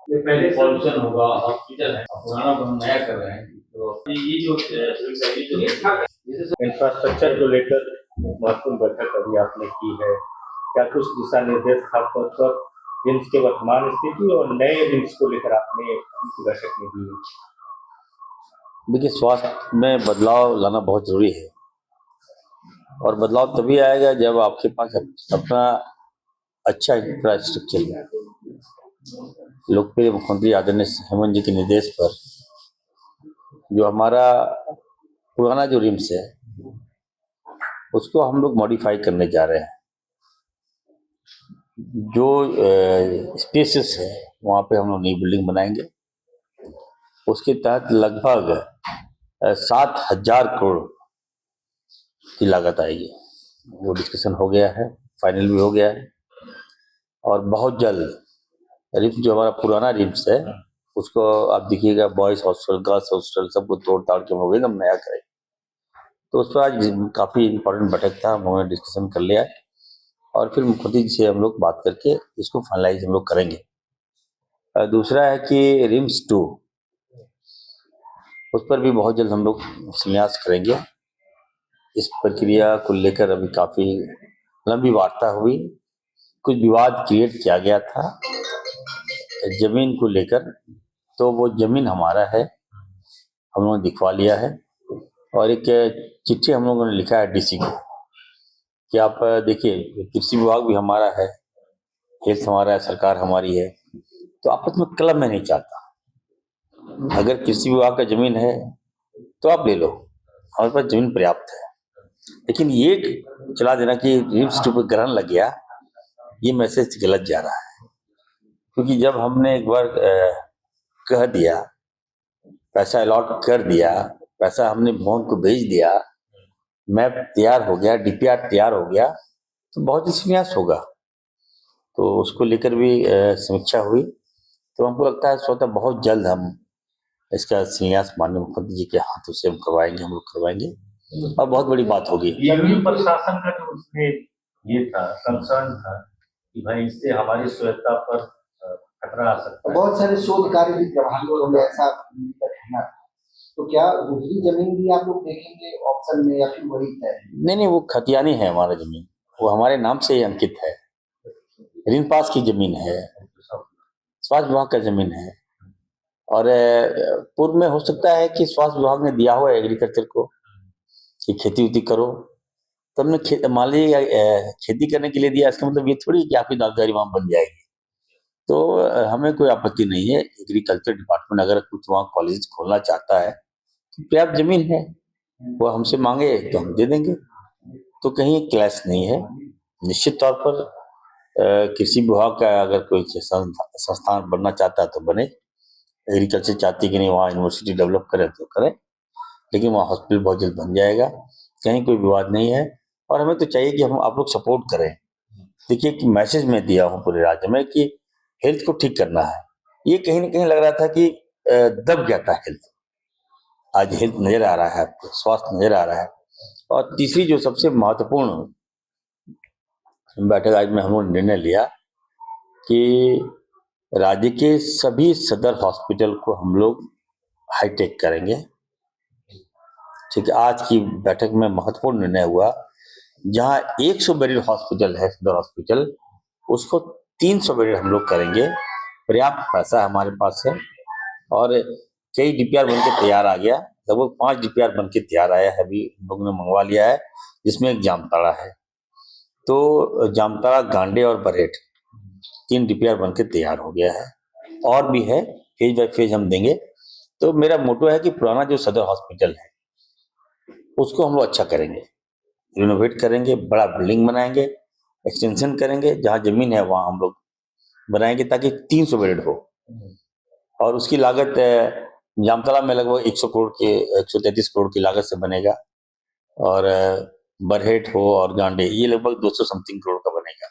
ये पहले सॉल्यूशन होगा, हॉस्पिटल है, पुराना को हम नया कर रहे हैं, तो ये जो इंफ्रास्ट्रक्चर को लेकर महत्वपूर्ण बैठक अभी आपने की है, क्या कुछ दिशा निर्देश खासतौर पर रिम्स के वर्तमान स्थिति और नए रिम्स को लेकर आपने अभी बैठक में दी? देखिए, स्वास्थ्य में बदलाव लाना बहुत जरूरी है और बदलाव तभी आएगा जब आपके पास अपना अच्छा इंफ्रास्ट्रक्चर है। लोकप्रिय मुख्यमंत्री आदरणीय हेमंत जी के निर्देश पर जो हमारा पुराना जो रिम्स है उसको हम लोग मॉडिफाई करने जा रहे हैं। जो स्पेसेस है वहाँ पे हम लोग नई बिल्डिंग बनाएंगे। उसके तहत लगभग 7,000 करोड़ की लागत आएगी। वो डिस्कशन हो गया है, फाइनल भी हो गया है और बहुत जल्द रिम्स जो हमारा पुराना रिम्स है उसको आप देखिएगा, बॉयज हॉस्टल, गर्ल्स हॉस्टल सबको तोड़ ताड़ के हम लोग एकदम नया करेंगे। तो उस पर आज काफ़ी इंपॉर्टेंट बैठक था, हम लोगों ने डिस्कशन कर लिया है और फिर मुख्यमंत्री जी से हम लोग बात करके इसको फाइनलाइज हम लोग करेंगे। दूसरा है कि रिम्स 2, उस पर भी बहुत जल्द हम लोग संन्यास करेंगे। इस प्रक्रिया को लेकर अभी काफ़ी लंबी वार्ता हुई, कुछ विवाद क्रिएट किया गया था जमीन को लेकर, तो वो जमीन हमारा है, हम लोगों ने दिखवा लिया है और एक चिट्ठी हम लोगों ने लिखा है डीसी को कि आप देखिए, कृषि विभाग भी हमारा है, हेल्थ हमारा है, सरकार हमारी है, तो आपस में क्लब में नहीं चाहता। अगर कृषि विभाग का जमीन है तो आप ले लो, हमारे पास जमीन पर्याप्त है। लेकिन ये चला देना कि रिम्स 2 पे ग्रहण लग गया, ये मैसेज गलत जा रहा है। क्योंकि जब हमने एक बार कह दिया, पैसा अलॉट कर दिया, पैसा हमने भवन को भेज दिया, मैप तैयार हो गया, डीपीआर तैयार हो गया, तो बहुत ही संन्यास होगा। तो उसको लेकर भी समीक्षा हुई, तो हमको लगता है स्वतः बहुत जल्द हम इसका संन्यास माननीय मुख्यमंत्री जी के हाथों से हम करवाएंगे, हम लोग करवाएंगे और बहुत बड़ी बात होगी। जमीन प्रशासन का जो उसमें ये था, कंसर्न था कि भाई इससे हमारी सुरक्षा पर खतरा आ सकता है। बहुत सारे शोध कार्य भी प्रभावित होंगे, ऐसा कहना था। तो क्या दूसरी जमीन भी आप लोग देखेंगे ऑप्शन में या फिर वही है? नहीं, वो खतियानी है हमारा जमीन, वो हमारे नाम से ही अंकित है। ऋण पास की जमीन है, स्वास्थ्य विभाग का जमीन है और पूर्व में हो सकता है कि स्वास्थ्य विभाग ने दिया हो एग्रीकल्चर को कि खेती उती करो, तो हमने मान लीजिए खेती करने के लिए दिया, इसका मतलब ये थोड़ी कि आपकी दावेदारी वहाँ बन जाएगी। तो हमें कोई आपत्ति नहीं है, एग्रीकल्चर डिपार्टमेंट अगर कुछ वहाँ कॉलेज खोलना चाहता है तो पर्याप्त जमीन है, वो हमसे मांगे तो हम दे देंगे। तो कहीं क्लैश नहीं है। निश्चित तौर पर कृषि विभाग का अगर कोई संस्थान बनना चाहता है तो बने, एग्रीकल्चर चाहती कि नहीं वहाँ यूनिवर्सिटी डेवलप करें तो करें, लेकिन वहाँ हॉस्पिटल बहुत जल्द बन जाएगा, कहीं कोई विवाद नहीं है। और हमें तो चाहिए कि हम आप लोग सपोर्ट करें। देखिए कि मैसेज मैं दिया हूँ पूरे राज्य में कि हेल्थ को ठीक करना है। ये कहीं ना कहीं लग रहा था कि दब गया था हेल्थ, आज हेल्थ नजर आ रहा है, आपको स्वास्थ्य नजर आ रहा है। और तीसरी जो सबसे महत्वपूर्ण बैठक आज में हम लोग निर्णय लिया कि राज्य के सभी सदर हॉस्पिटल को हम लोग हाईटेक करेंगे। ठीक है, आज की बैठक में महत्वपूर्ण निर्णय हुआ, जहां 100 बेड हॉस्पिटल है सदर हॉस्पिटल, उसको 300 बेड हम लोग करेंगे। पर्याप्त पैसा हमारे पास है और कई डीपीआर बन के तैयार आ गया, लगभग 5 डीपीआर बन के तैयार आया है, अभी लोगों ने मंगवा लिया है, जिसमें एक जामताड़ा है। तो जामताड़ा, गांडे और बरहेट 3 डीपीआर बन के तैयार हो गया है, और भी है, फेज बाय फेज हम देंगे। तो मेरा मोटो है कि पुराना जो सदर हॉस्पिटल है उसको हम लोग अच्छा करेंगे, रिनोवेट करेंगे, बड़ा बिल्डिंग बनाएंगे, एक्सटेंशन करेंगे, जहाँ जमीन है वहाँ हम लोग बनाएंगे ताकि 300 बेड हो। और उसकी लागत जामताड़ा में लगभग 100 करोड़ के 133 करोड़ की लागत से बनेगा, और बरहेट हो और गांडे ये लगभग 200 समथिंग करोड़ का बनेगा।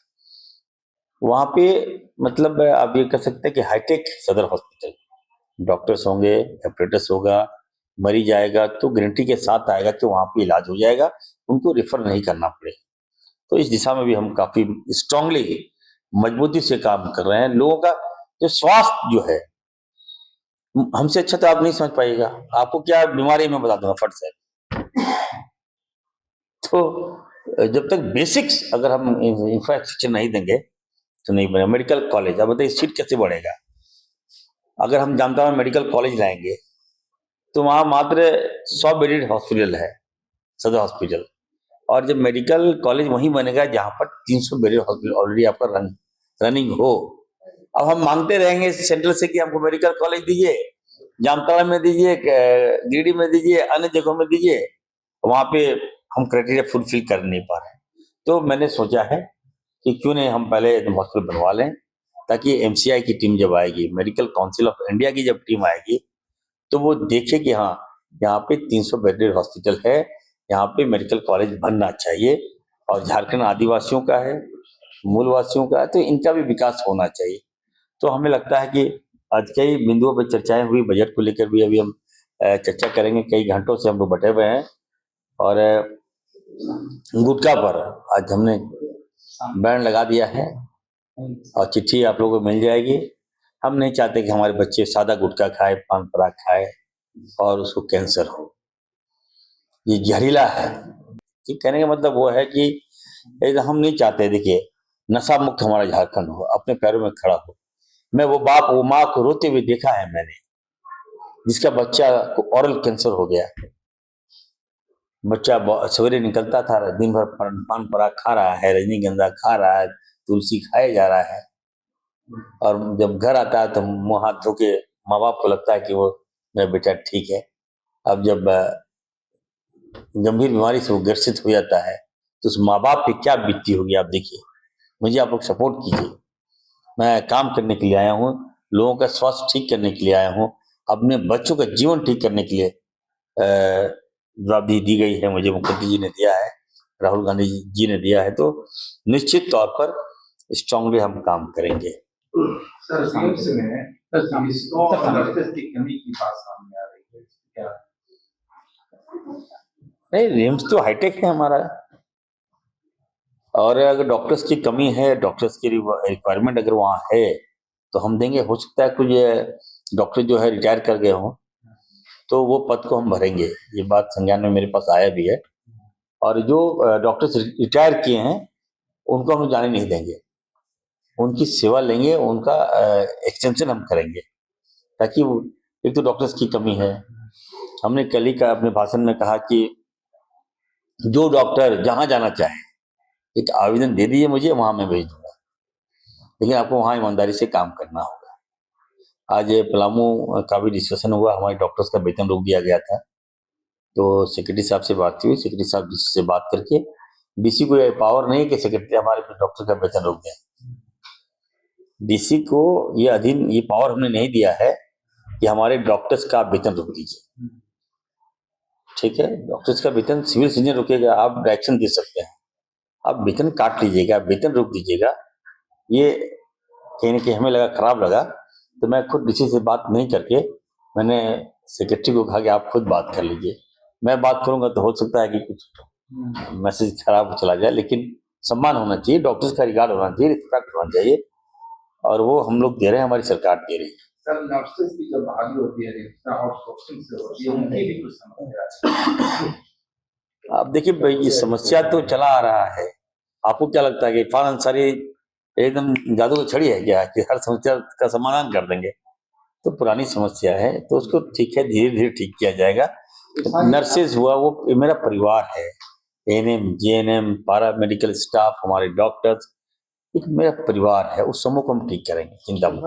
वहाँ पे मतलब आप ये कह सकते हैं कि हाईटेक सदर हॉस्पिटल, डॉक्टर्स होंगे, ऑपरेटर्स होगा, मरीज आएगा तो गारंटी के साथ आएगा कि वहाँ पे इलाज हो जाएगा, उनको रेफर नहीं करना पड़े। तो इस दिशा में भी हम काफी स्ट्रांगली मजबूती से काम कर रहे हैं। लोगों का जो स्वास्थ्य जो है, हमसे अच्छा तो आप नहीं समझ पाइएगा। आपको क्या बीमारी मैं बता दूंगा फट से। तो जब तक बेसिक्स अगर हम इंफ्रास्ट्रक्चर नहीं देंगे तो नहीं बनेगा। मेडिकल कॉलेज, अब बताइए सीट कैसे बढ़ेगा? अगर हम जामताड़ा में मेडिकल कॉलेज लाएंगे तो वहां मात्र 100 बेडेड हॉस्पिटल है, सदर हॉस्पिटल, और जब मेडिकल कॉलेज वहीं बनेगा जहां पर 300 बेडेड हॉस्पिटल ऑलरेडी आपका रनिंग हो। अब हम मांगते रहेंगे सेंट्रल से कि हमको मेडिकल कॉलेज दीजिए, जामताड़ा में दीजिए, गिरिडीह में दीजिए, अन्य जगहों में दीजिए, वहां पे हम क्राइटेरिया फुलफिल कर नहीं पा रहे। तो मैंने सोचा है कि क्यों नहीं हम पहले हॉस्पिटल बनवा लें, ताकि एमसीआई की टीम जब आएगी, मेडिकल काउंसिल ऑफ इंडिया की जब टीम आएगी, तो वो देखे कि हाँ यहाँ पे 300 बेडेड हॉस्पिटल है, यहाँ पे मेडिकल कॉलेज बनना चाहिए, और झारखंड आदिवासियों का है, मूलवासियों का है, तो इनका भी विकास होना चाहिए। तो हमें लगता है कि आज कई बिंदुओं पर चर्चाएं हुई, बजट को लेकर भी अभी हम चर्चा करेंगे। कई घंटों से हम लोग बैठे हुए हैं, और गुटखा पर आज हमने बैन लगा दिया है, और चिट्ठी आप लोगों को मिल जाएगी। हम नहीं चाहते कि हमारे बच्चे सादा गुटखा खाए, पान पराग खाए और उसको कैंसर हो। ये जहरीला है। ये कहने का मतलब वो है कि हम नहीं चाहते, देखिए, नशा मुक्त हमारा झारखंड हो, अपने पैरों में खड़ा हो। मैं वो बाप, वो माँ को रोते हुए देखा है मैंने, जिसका बच्चा को ऑरल कैंसर हो गया। बच्चा सवेरे निकलता था, दिन भर पान पराग खा रहा है, रजनीगंधा खा रहा है, तुलसी खाए जा रहा है, और जब घर आता है तो मुंह हाथ धो के माँ बाप को लगता है कि वो मेरा बेटा ठीक है। अब जब गंभीर बीमारी से वो ग्रसित हो जाता है तो उस माँ बाप पे क्या बीतती होगी, आप देखिए। मुझे आप लोग सपोर्ट कीजिए। मैं काम करने के लिए आया हूँ, लोगों का स्वास्थ्य ठीक करने के लिए आया हूँ, अपने बच्चों का जीवन ठीक करने के लिए जवाबदेही दी गई है मुझे, मुख्यमंत्री जी ने दिया है, राहुल गांधी जी ने दिया है। तो निश्चित तौर पर स्ट्रांगली हम काम करेंगे। सर, रिम्स में इसको डॉक्टर्स की कमी की बात सामने आ रही है, क्या? नहीं, रिम्स तो हाईटेक है हमारा, और अगर डॉक्टर्स की कमी है, डॉक्टर्स की रिक्वायरमेंट अगर वहाँ है तो हम देंगे। हो सकता है कुछ डॉक्टर जो है रिटायर कर गए हों, तो वो पद को हम भरेंगे। ये बात संज्ञान में मेरे पास आया भी है, और जो डॉक्टर्स रिटायर किए हैं उनको हम जाने नहीं देंगे, उनकी सेवा लेंगे, उनका एक्सटेंशन हम करेंगे, ताकि एक तो डॉक्टर्स की कमी है। हमने कल ही का अपने भाषण में कहा कि जो डॉक्टर जहाँ जाना चाहे एक आवेदन दे दीजिए मुझे, वहाँ मैं भेज दूंगा, लेकिन आपको वहाँ ईमानदारी से काम करना होगा। आज पलामू का भी डिस्कशन हुआ, हमारे डॉक्टर्स का वेतन रोक दिया गया था, तो सेक्रेटरी साहब से बात हुई, सेक्रेटरी साहब डीसी से बात करके, डीसी को ये पावर नहीं कि सेक्रेटरी हमारे डॉक्टर का वेतन रोक दें। डीसी को ये पावर हमने नहीं दिया है कि हमारे डॉक्टर्स का वेतन रोक दीजिए। ठीक है, डॉक्टर्स का वेतन सिविल सर्जन रुकेगा, आप डायरेक्शन दे सकते हैं, आप वेतन काट लीजिएगा, वेतन रोक दीजिएगा। ये कहीं ना कहीं हमें लगा, खराब लगा, तो मैं खुद डीसी से बात नहीं करके मैंने सेक्रेटरी को कहा कि आप खुद बात कर लीजिए। मैं बात करूंगा तो हो सकता है कि कुछ मैसेज खराब चला जाए, लेकिन सम्मान होना चाहिए, डॉक्टर्स का रिगार्ड होना चाहिए, रिस्पेक्ट होना चाहिए, और वो हम लोग दे रहे हैं, हमारी सरकार दे रही है। सर, डॉक्टर्स की जो बहाली होती है, आउटसोर्सिंग से होती है, उनकी भी कुछ समस्या है। आप देखिए भाई, ये समस्या तो चला आ रहा है। आपको क्या लगता है कि इरफान अंसारी एकदम जादू की छड़ी है क्या, कि हर समस्या का समाधान कर देंगे? तो पुरानी समस्या है, तो उसको ठीक है, धीरे धीरे ठीक किया जाएगा। नर्सेज हुआ, वो मेरा परिवार है, एएनएम, जेएनएम, पारा मेडिकल स्टाफ, हमारे डॉक्टर्स, एक मेरा परिवार है, उस समूह को हम ठीक करेंगे, चिंता मत।